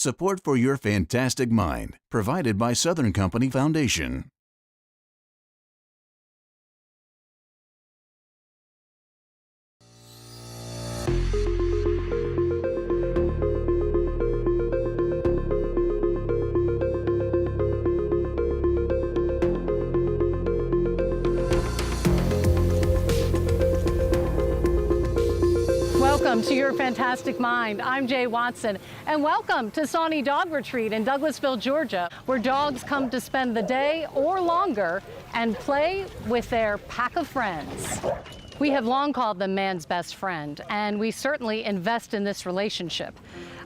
Support for Your Fantastic Mind, provided by Southern Company Foundation. Welcome to Your Fantastic Mind. I'm Jay Watson, and welcome to Sawney Dog Retreat in Douglasville, Georgia, where dogs come to spend the day or longer and play with their pack of friends. We have long called them man's best friend, and we certainly invest in this relationship.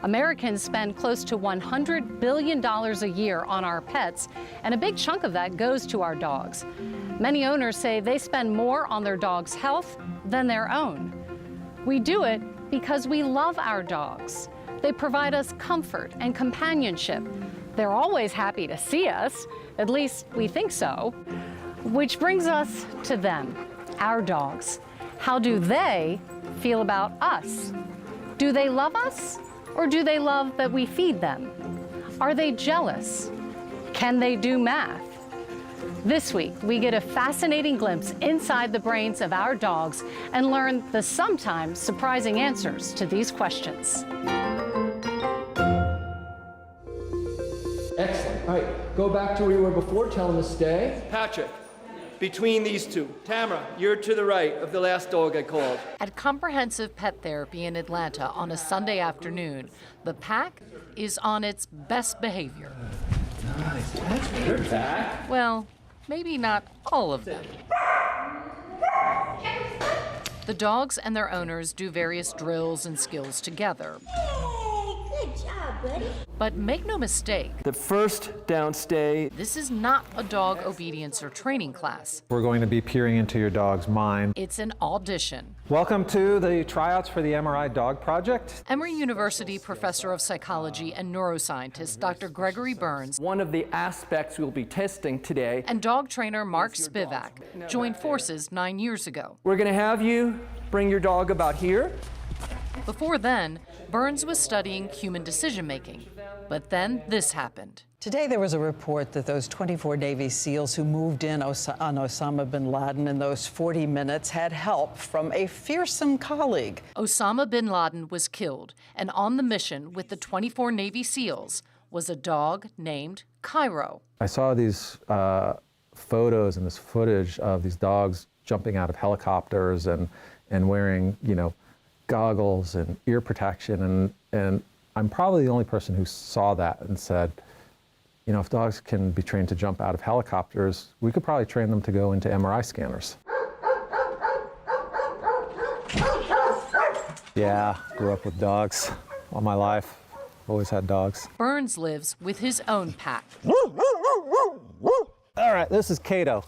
Americans spend close to $100 billion a year on our pets, and a big chunk of that goes to our dogs. Many owners say they spend more on their dog's health than their own. We do it because we love our dogs. They provide us comfort and companionship. They're always happy to see us, at least we think so. Which brings us to them, our dogs. How do they feel about us? Do they love us, or do they love that we feed them? Are they jealous? Can they do math? This week, we get a fascinating glimpse inside the brains of our dogs and learn the sometimes surprising answers to these questions. Excellent. All right, go back to where you were before. Tell them to stay. Patrick, between these two. Tamara, you're to the right of the last dog I called. At Comprehensive Pet Therapy in Atlanta on a Sunday afternoon, the pack is on its best behavior. Nice. That's good, Pat. Well, maybe not all of them. The dogs and their owners do various drills and skills together. Good job, buddy. But make no mistake, The first down stay. this is not a dog obedience or training class. We're going to be peering into your dog's mind. It's an audition. Welcome to the tryouts for the MRI Dog Project. Emory University professor of psychology and neuroscientist Dr. Gregory Burns One of the aspects we'll be testing today. and dog trainer Mark Spivak joined forces 9 years ago. We're going to have you bring your dog about here. Before then, Burns was studying human decision-making. But then this happened. Today there was a report that those 24 Navy SEALs who moved in on Osama bin Laden in those 40 minutes had help from a fearsome colleague. Osama bin Laden was killed, and on the mission with the 24 Navy SEALs was a dog named Cairo. I saw these photos and this footage of these dogs jumping out of helicopters and wearing, goggles and ear protection. And I'm probably the only person who saw that and said, if dogs can be trained to jump out of helicopters, we could probably train them to go into MRI scanners. Yeah, grew up with dogs all my life. Always had dogs. Burns lives with his own pack. All right, this is Cato.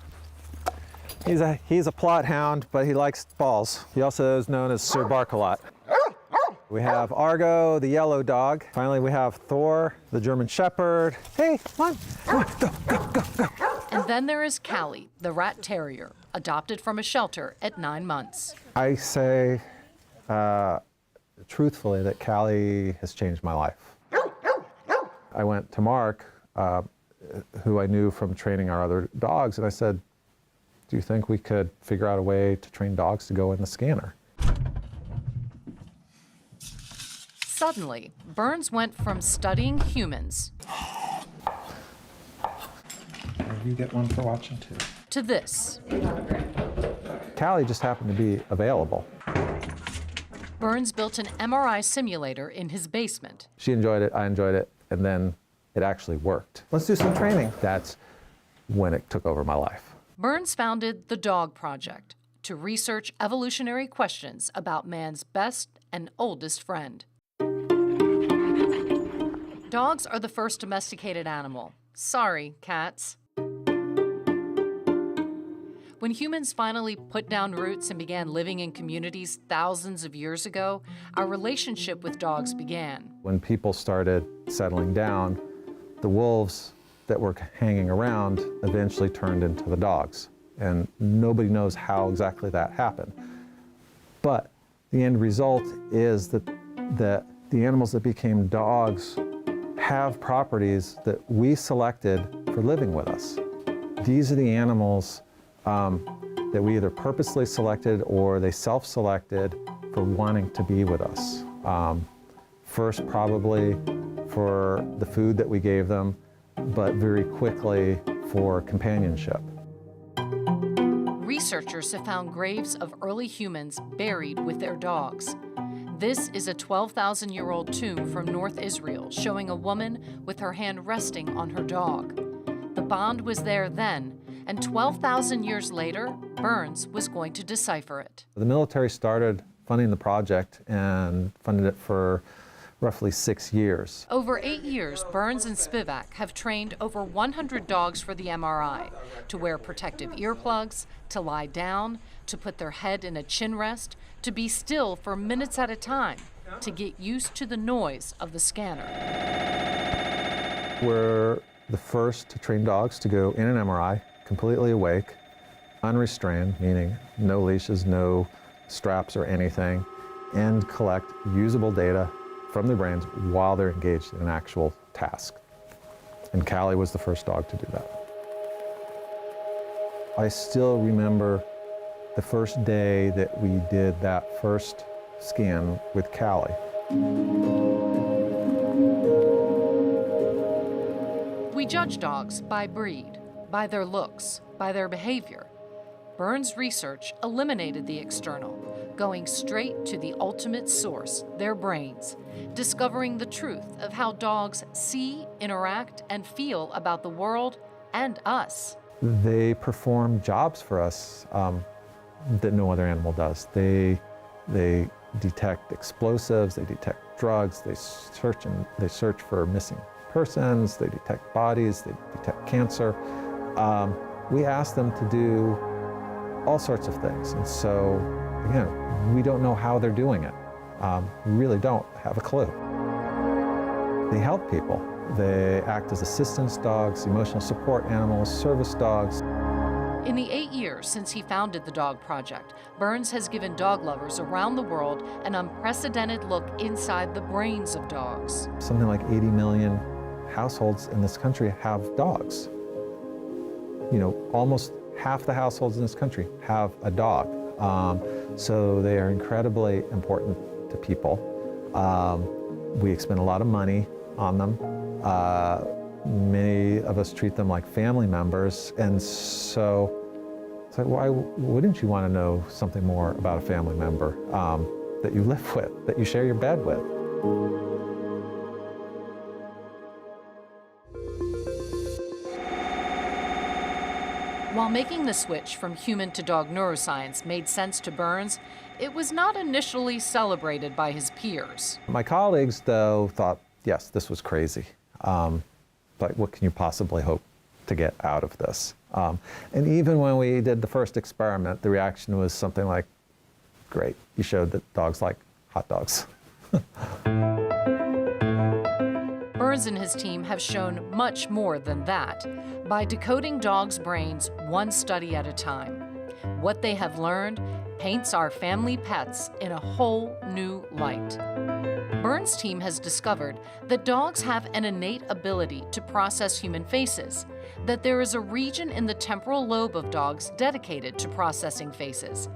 He's a plot hound, but he likes balls. He also is known as Sir Bark-a-Lot. We have Argo, the yellow dog. Finally, we have Thor, the German Shepherd. Hey, come on, go. And then there is Callie, the rat terrier, adopted from a shelter at 9 months. I say truthfully that Callie has changed my life. I went to Mark, who I knew from training our other dogs, and I said, do you think we could figure out a way to train dogs to go in the scanner? Suddenly, Burns went from studying humans You get one for watching too. to this. Callie just happened to be available. Burns built an MRI simulator in his basement. She enjoyed it, I enjoyed it, and then it actually worked. Let's do some training. That's when it took over my life. Burns founded the Dog Project to research evolutionary questions about man's best and oldest friend. Dogs are the first domesticated animal. Sorry, cats. When humans finally put down roots and began living in communities thousands of years ago, our relationship with dogs began. When people started settling down, the wolves that were hanging around eventually turned into the dogs. And nobody knows how exactly that happened. But the end result is that the animals that became dogs have properties that we selected for living with us. These are the animals that we either purposely selected or they self-selected for wanting to be with us. First, probably for the food that we gave them, but very quickly for companionship. Researchers have found graves of early humans buried with their dogs. This is a 12,000-year-old tomb from North Israel showing a woman with her hand resting on her dog. The bond was there then, and 12,000 years later, Burns was going to decipher it. The military started funding the project and funded it for roughly 6 years. Over 8 years, Burns and Spivak have trained over 100 dogs for the MRI, to wear protective earplugs, to lie down, to put their head in a chin rest, to be still for minutes at a time, to get used to the noise of the scanner. We're the first to train dogs to go in an MRI, completely awake, unrestrained, meaning no leashes, no straps or anything, and collect usable data from their brains while they're engaged in an actual task. And Callie was the first dog to do that. I still remember the first day that we did that first scan with Callie. We judge dogs by breed, by their looks, by their behavior. Burns' research eliminated the external, going straight to the ultimate source, their brains, discovering the truth of how dogs see, interact, and feel about the world and us. They perform jobs for us that no other animal does. They detect explosives, they detect drugs, they search for missing persons, they detect bodies, they detect cancer. We ask them to do all sorts of things. And so, again, we don't know how they're doing it. We really don't have a clue. They help people. They act as assistance dogs, emotional support animals, service dogs. In the 8 years since he founded the Dog Project, Burns has given dog lovers around the world an unprecedented look inside the brains of dogs. Something like 80 million households in this country have dogs. You know, almost half the households in this country have a dog. So they are incredibly important to people. We expend a lot of money on them. Many of us treat them like family members, and so it's like, why wouldn't you want to know something more about a family member that you live with, that you share your bed with? While making the switch from human to dog neuroscience made sense to Burns, it was not initially celebrated by his peers. My colleagues, though, thought, yes, this was crazy. But what can you possibly hope to get out of this? And even when we did the first experiment, the reaction was something like, great, you showed that dogs like hot dogs. Burns and his team have shown much more than that by decoding dogs' brains one study at a time. What they have learned paints our family pets in a whole new light. Burns' team has discovered that dogs have an innate ability to process human faces, that there is a region in the temporal lobe of dogs dedicated to processing faces.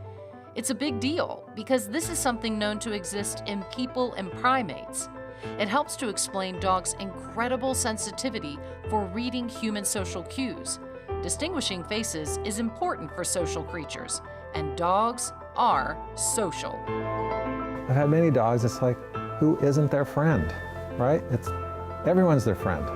It's a big deal because this is something known to exist in people and primates. It helps to explain dogs' incredible sensitivity for reading human social cues. Distinguishing faces is important for social creatures, and dogs are social. I've had many dogs, it's like, who isn't their friend, right? Everyone's their friend.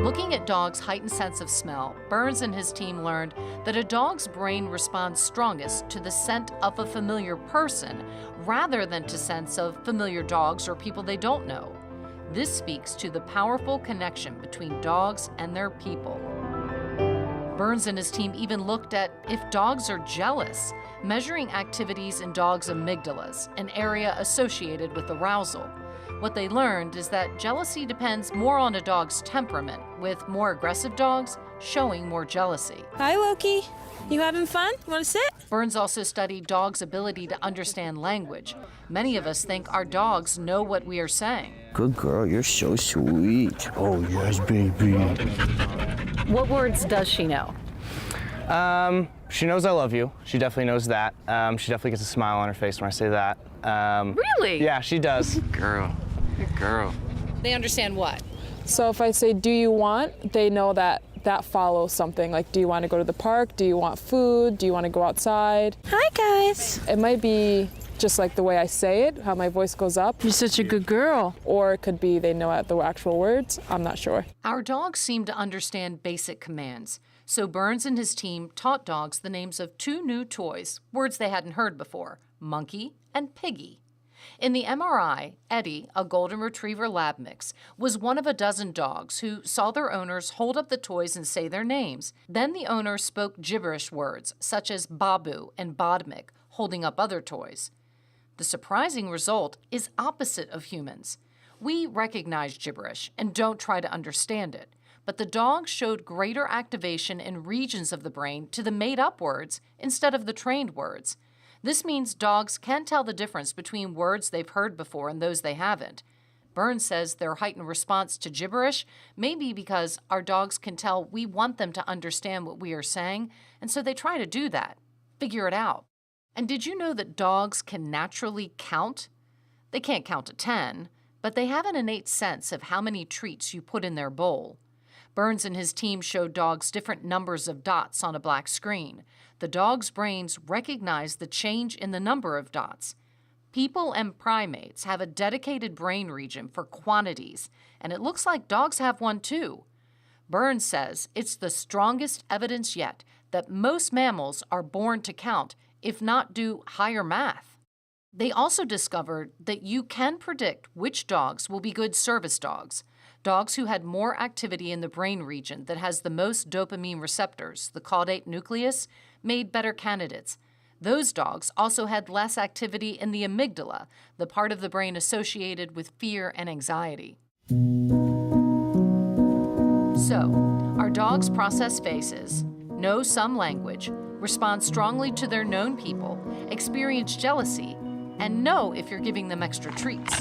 Looking at dogs' heightened sense of smell, Burns and his team learned that a dog's brain responds strongest to the scent of a familiar person rather than to scents of familiar dogs or people they don't know. This speaks to the powerful connection between dogs and their people. Burns and his team even looked at if dogs are jealous, measuring activities in dogs' amygdalas, an area associated with arousal. What they learned is that jealousy depends more on a dog's temperament, with more aggressive dogs showing more jealousy. Hi, Loki. You having fun? You want to sit? Burns also studied dogs' ability to understand language. Many of us think our dogs know what we are saying. Good girl, you're so sweet. Oh, yes, baby. What words does she know? She knows I love you. She definitely knows that. She definitely gets a smile on her face when I say that. Really? Yeah, she does. Girl, good girl. They understand what? So if I say, do you want, they know that follows something. Like, do you want to go to the park? Do you want food? Do you want to go outside? Hi, guys. It might be just like the way I say it, how my voice goes up. You're such a good girl. Or it could be they know the actual words. I'm not sure. Our dogs seem to understand basic commands. So Burns and his team taught dogs the names of 2 new toys, words they hadn't heard before, monkey and piggy. In the MRI, Eddie, a golden retriever lab mix, was one of a dozen dogs who saw their owners hold up the toys and say their names. Then the owner spoke gibberish words, such as babu and bodmik, holding up other toys. The surprising result is opposite of humans. We recognize gibberish and don't try to understand it. But the dogs showed greater activation in regions of the brain to the made-up words instead of the trained words. This means dogs can tell the difference between words they've heard before and those they haven't. Burns says their heightened response to gibberish may be because our dogs can tell we want them to understand what we are saying, and so they try to do that, figure it out. And did you know that dogs can naturally count? They can't count to 10, but they have an innate sense of how many treats you put in their bowl. Burns and his team showed dogs different numbers of dots on a black screen. The dogs' brains recognize the change in the number of dots. People and primates have a dedicated brain region for quantities, and it looks like dogs have one too. Burns says it's the strongest evidence yet that most mammals are born to count, if not do higher math. They also discovered that you can predict which dogs will be good service dogs. Dogs who had more activity in the brain region that has the most dopamine receptors, the caudate nucleus, made better candidates. Those dogs also had less activity in the amygdala, the part of the brain associated with fear and anxiety. So, our dogs process faces, know some language, respond strongly to their known people, experience jealousy, and know if you're giving them extra treats.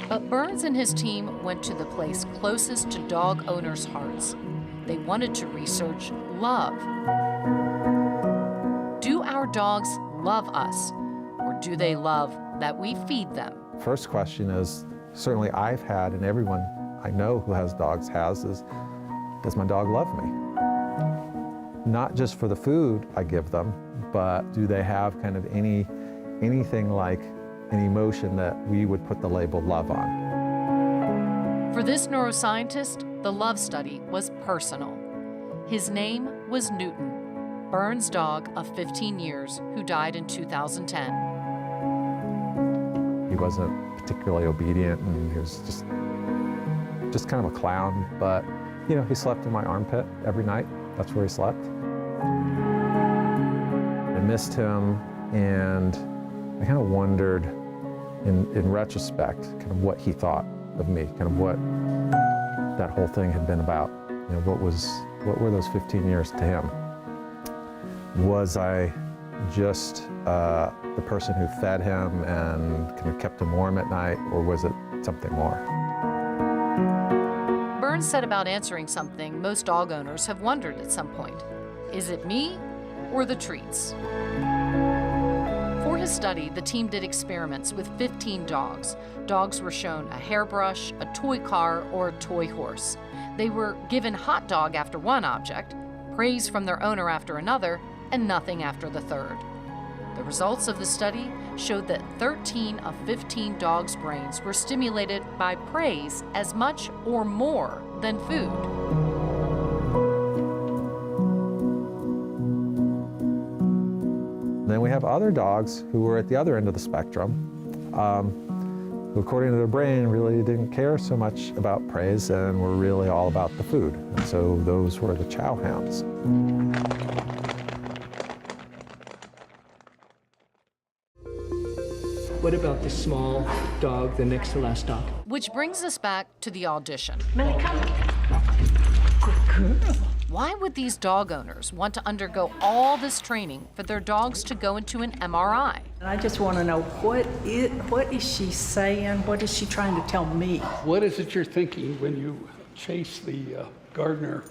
But Burns and his team went to the place closest to dog owners' hearts. They wanted to research love. Do our dogs love us, or do they love that we feed them? First question is, certainly I've had, and everyone I know who has dogs has, is, does my dog love me? Not just for the food I give them, but do they have kind of anything like an emotion that we would put the label love on? For this neuroscientist, the love study was personal. His name was Newton, Burns' dog of 15 years who died in 2010. He wasn't particularly obedient, and he was just kind of a clown, but you know, he slept in my armpit every night. That's where he slept. I missed him, and I kind of wondered, in retrospect, kind of what he thought of me, kind of what that whole thing had been about. You know, what were those 15 years to him? Was I just the person who fed him and kind of kept him warm at night, or was it something more? Burns said about answering something most dog owners have wondered at some point. Is it me or the treats? For his study, the team did experiments with 15 dogs. Dogs were shown a hairbrush, a toy car, or a toy horse. They were given hot dog after one object, praise from their owner after another, and nothing after the third. The results of the study showed that 13 of 15 dogs' brains were stimulated by praise as much or more than food. Then we have other dogs who were at the other end of the spectrum, who according to their brain really didn't care so much about praise and were really all about the food. And so those were the chow hounds. What about the small dog, the next to last dog? Which brings us back to the audition. Millie, come. Good girl. Why would these dog owners want to undergo all this training for their dogs to go into an MRI? And I just want to know what is she saying? What is she trying to tell me? What is it you're thinking when you chase the gardener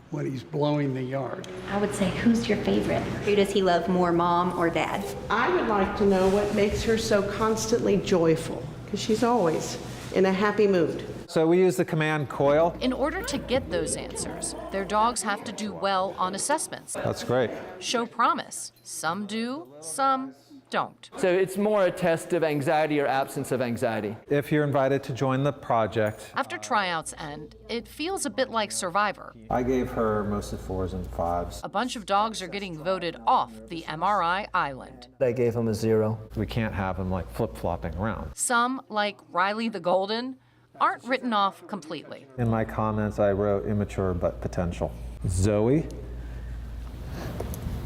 when he's blowing the yard? I would say, who's your favorite? Who does he love more, mom or dad? I would like to know what makes her so constantly joyful, because she's always in a happy mood. So we use the command coil. In order to get those answers, their dogs have to do well on assessments. That's great. Show promise. Some do, some don't. So it's more a test of anxiety or absence of anxiety. If you're invited to join the project. After tryouts end, it feels a bit like Survivor. I gave her mostly 4s and 5s. A bunch of dogs are getting voted off the MRI island. I gave him a 0. We can't have them like flip-flopping around. Some, like Riley the Golden, aren't written off completely. In my comments, I wrote immature but potential. Zoe.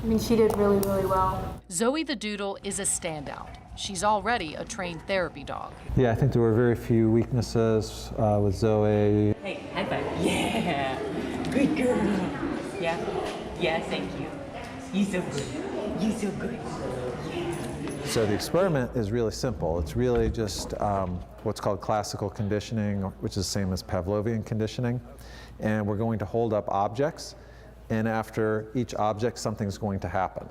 I mean, she did really, really well. Zoe the Doodle is a standout. She's already a trained therapy dog. Yeah, I think there were very few weaknesses with Zoe. Hey, high five. Yeah, good girl. Yeah, thank you. You so good. You so good. So the experiment is really simple. It's really just what's called classical conditioning, which is the same as Pavlovian conditioning. And we're going to hold up objects, and after each object, something's going to happen.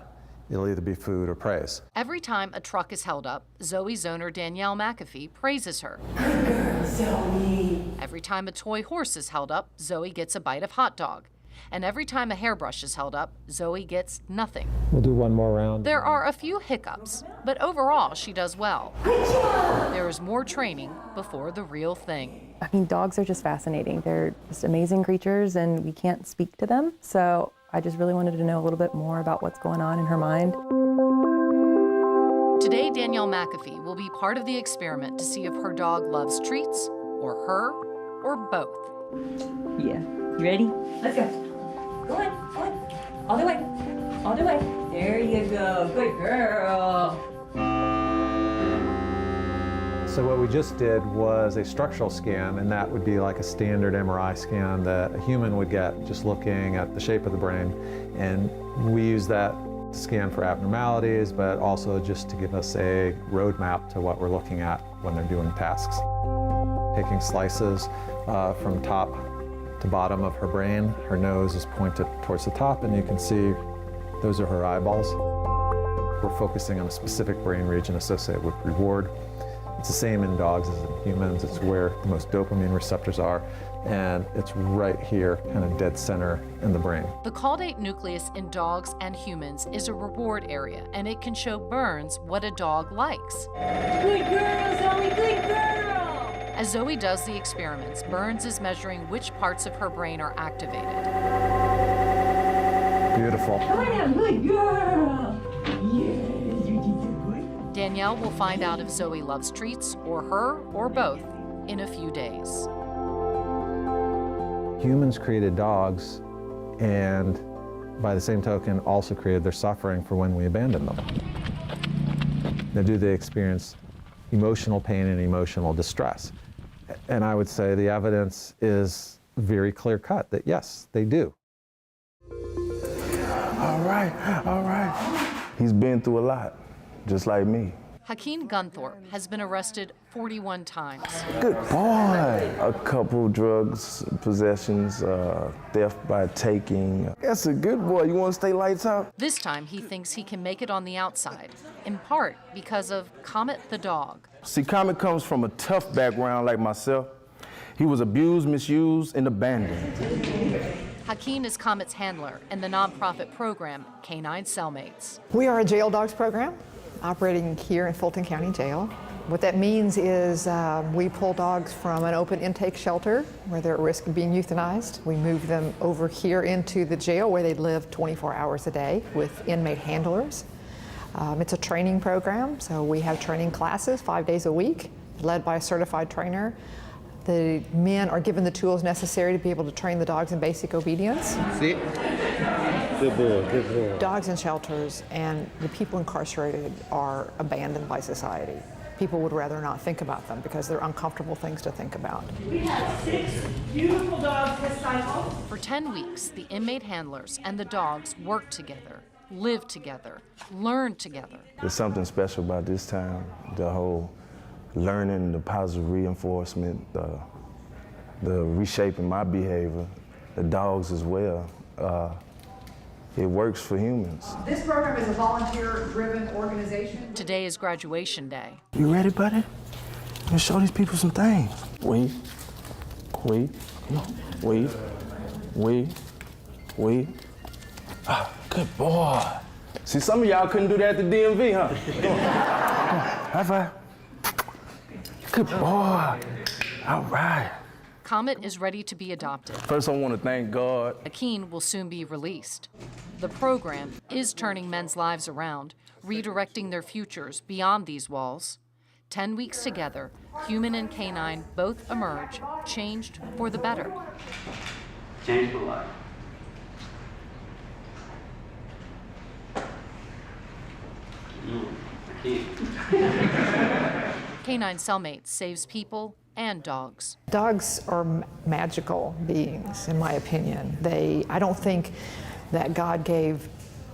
It'll either be food or praise. Every time a truck is held up, Zoe's owner, Danielle McAfee, praises her. Good girl, Zoe. Every time a toy horse is held up, Zoe gets a bite of hot dog. And every time a hairbrush is held up, Zoe gets nothing. We'll do one more round. There are a few hiccups, but overall she does well. There is more training before the real thing. I mean, dogs are just fascinating. They're just amazing creatures, and we can't speak to them. So I just really wanted to know a little bit more about what's going on in her mind. Today, Danielle McAfee will be part of the experiment to see if her dog loves treats, or her, or both. Yeah, you ready? Let's go. Go on, go on. All the way. All the way. There you go. Good girl. So what we just did was a structural scan, and that would be like a standard MRI scan that a human would get just looking at the shape of the brain. And we use that scan for abnormalities, but also just to give us a roadmap to what we're looking at when they're doing tasks. Taking slices from top to bottom of her brain. Her nose is pointed towards the top, and you can see those are her eyeballs. We're focusing on a specific brain region associated with reward. It's the same in dogs as in humans. It's where the most dopamine receptors are, and it's right here, kind of dead center in the brain. The caudate nucleus in dogs and humans is a reward area, and it can show Burns what a dog likes. Good girl, Zoe, good girl! As Zoe does the experiments, Burns is measuring which parts of her brain are activated. Beautiful. Good girl! Yes, you did so good. Danielle will find out if Zoe loves treats, or her, or both, in a few days. Humans created dogs, and by the same token, also created their suffering for when we abandon them. Now, do they experience emotional pain and emotional distress? And I would say the evidence is very clear-cut that yes, they do. All right. He's been through a lot, just like me. Hakeem Gunthorpe has been arrested 41 times. Good boy. A couple drugs, possessions, theft by taking. That's a good boy. You want to stay lights out? This time he thinks he can make it on the outside, in part because of Comet the dog. See, Comet comes from a tough background like myself. He was abused, misused, and abandoned. Hakeem is Comet's handler in the nonprofit program Canine Cellmates. We are a jail dogs program operating here in Fulton County Jail. What that means is we pull dogs from an open intake shelter where they're at risk of being euthanized. We move them over here into the jail where they live 24 hours a day with inmate handlers. It's a training program, so we have training classes 5 days a week, led by a certified trainer. The men are given the tools necessary to be able to train the dogs in basic obedience. See? Good boy, good boy. Dogs in shelters and the people incarcerated are abandoned by society. People would rather not think about them because they're uncomfortable things to think about. We have 6 beautiful dogs this cycle. For 10 weeks, the inmate handlers and the dogs work together, live together, learn together. There's something special about this time, the whole learning, the positive reinforcement, the reshaping my behavior, the dogs as well. It works for humans. This program is a volunteer-driven organization. Today is graduation day. You ready, buddy? Let's show these people some things. Wait. Ah, good boy. See, some of y'all couldn't do that at the DMV, huh? Come on. High five. Good boy. All right. Comet is ready to be adopted. First, I want to thank God. Akeen will soon be released. The program is turning men's lives around, redirecting their futures beyond these walls. 10 weeks together, human and canine both emerge, changed for the better. Change for life. Canine Cellmates saves people and dogs. Dogs are magical beings, in my opinion. I don't think that God gave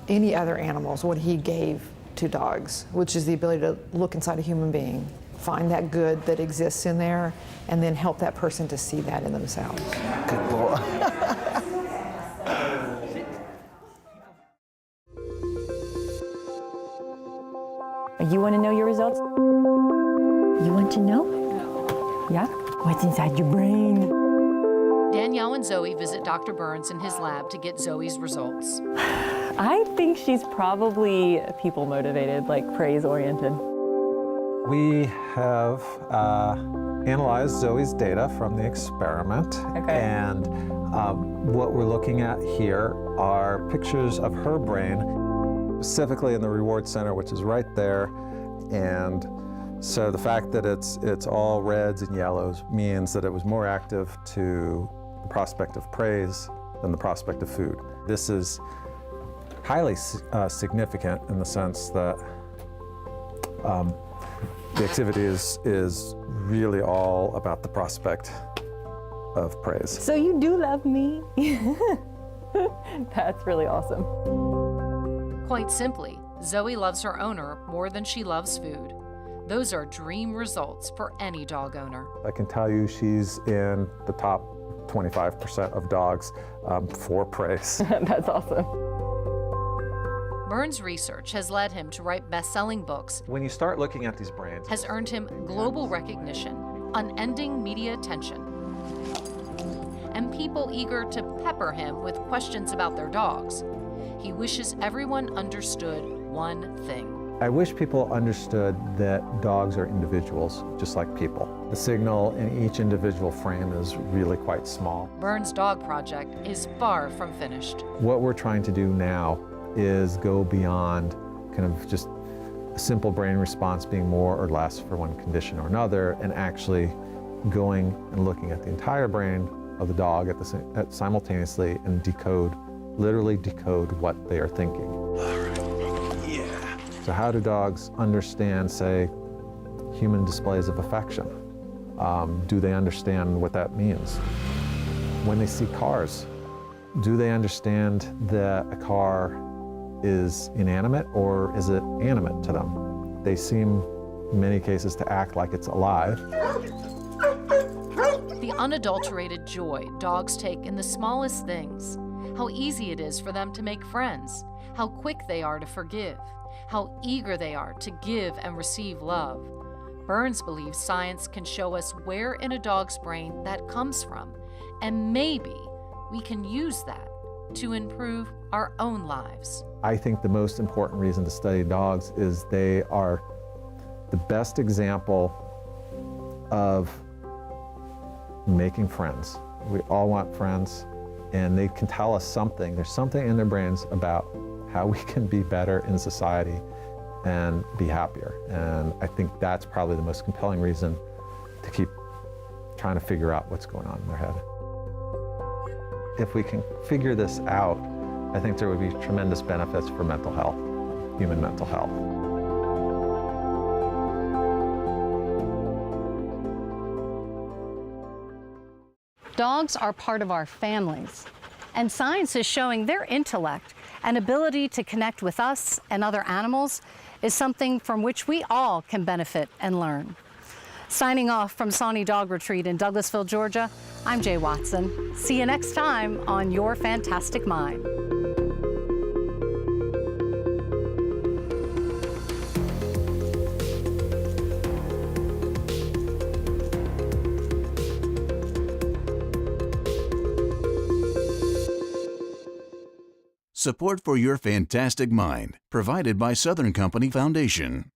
any other animals what he gave to dogs, which is the ability to look inside a human being, find that good that exists in there, and then help that person to see that in themselves. Good boy. You want to know your results? You want to know? Yeah? What's inside your brain? Danielle and Zoe visit Dr. Burns in his lab to get Zoe's results. I think she's probably people motivated, like praise oriented. We have analyzed Zoe's data from the experiment. Okay. And what we're looking at here are pictures of her brain, specifically in the reward center, which is right there. And so the fact that it's all reds and yellows means that it was more active to the prospect of praise than the prospect of food. This is highly significant in the sense that the activity is really all about the prospect of praise. So you do love me? That's really awesome. Quite simply, Zoe loves her owner more than she loves food. Those are dream results for any dog owner. I can tell you she's in the top 25% of dogs for praise. That's awesome. Burns' research has led him to write best-selling books, When you start looking at these brains, has earned him global recognition, unending media attention, and people eager to pepper him with questions about their dogs. He wishes everyone understood one thing. I wish people understood that dogs are individuals, just like people. The signal in each individual frame is really quite small. Burns' Dog Project is far from finished. What we're trying to do now is go beyond kind of just a simple brain response being more or less for one condition or another, and actually going and looking at the entire brain of the dog simultaneously and literally decode what they are thinking. So how do dogs understand, say, human displays of affection? Do they understand what that means? When they see cars, do they understand that a car is inanimate or is it animate to them? They seem, in many cases, to act like it's alive. The unadulterated joy dogs take in the smallest things, how easy it is for them to make friends, how quick they are to forgive, how eager they are to give and receive love. Burns believes science can show us where in a dog's brain that comes from, and maybe we can use that to improve our own lives. I think the most important reason to study dogs is they are the best example of making friends. We all want friends, and they can tell us something. There's something in their brains about how we can be better in society and be happier. And I think that's probably the most compelling reason to keep trying to figure out what's going on in their head. If we can figure this out, I think there would be tremendous benefits for mental health, human mental health. Dogs are part of our families, and science is showing their intellect and ability to connect with us and other animals is something from which we all can benefit and learn. Signing off from Sawney Dog Retreat in Douglasville, Georgia, I'm Jay Watson. See you next time on Your Fantastic Mind. Support for Your Fantastic Mind, provided by Southern Company Foundation.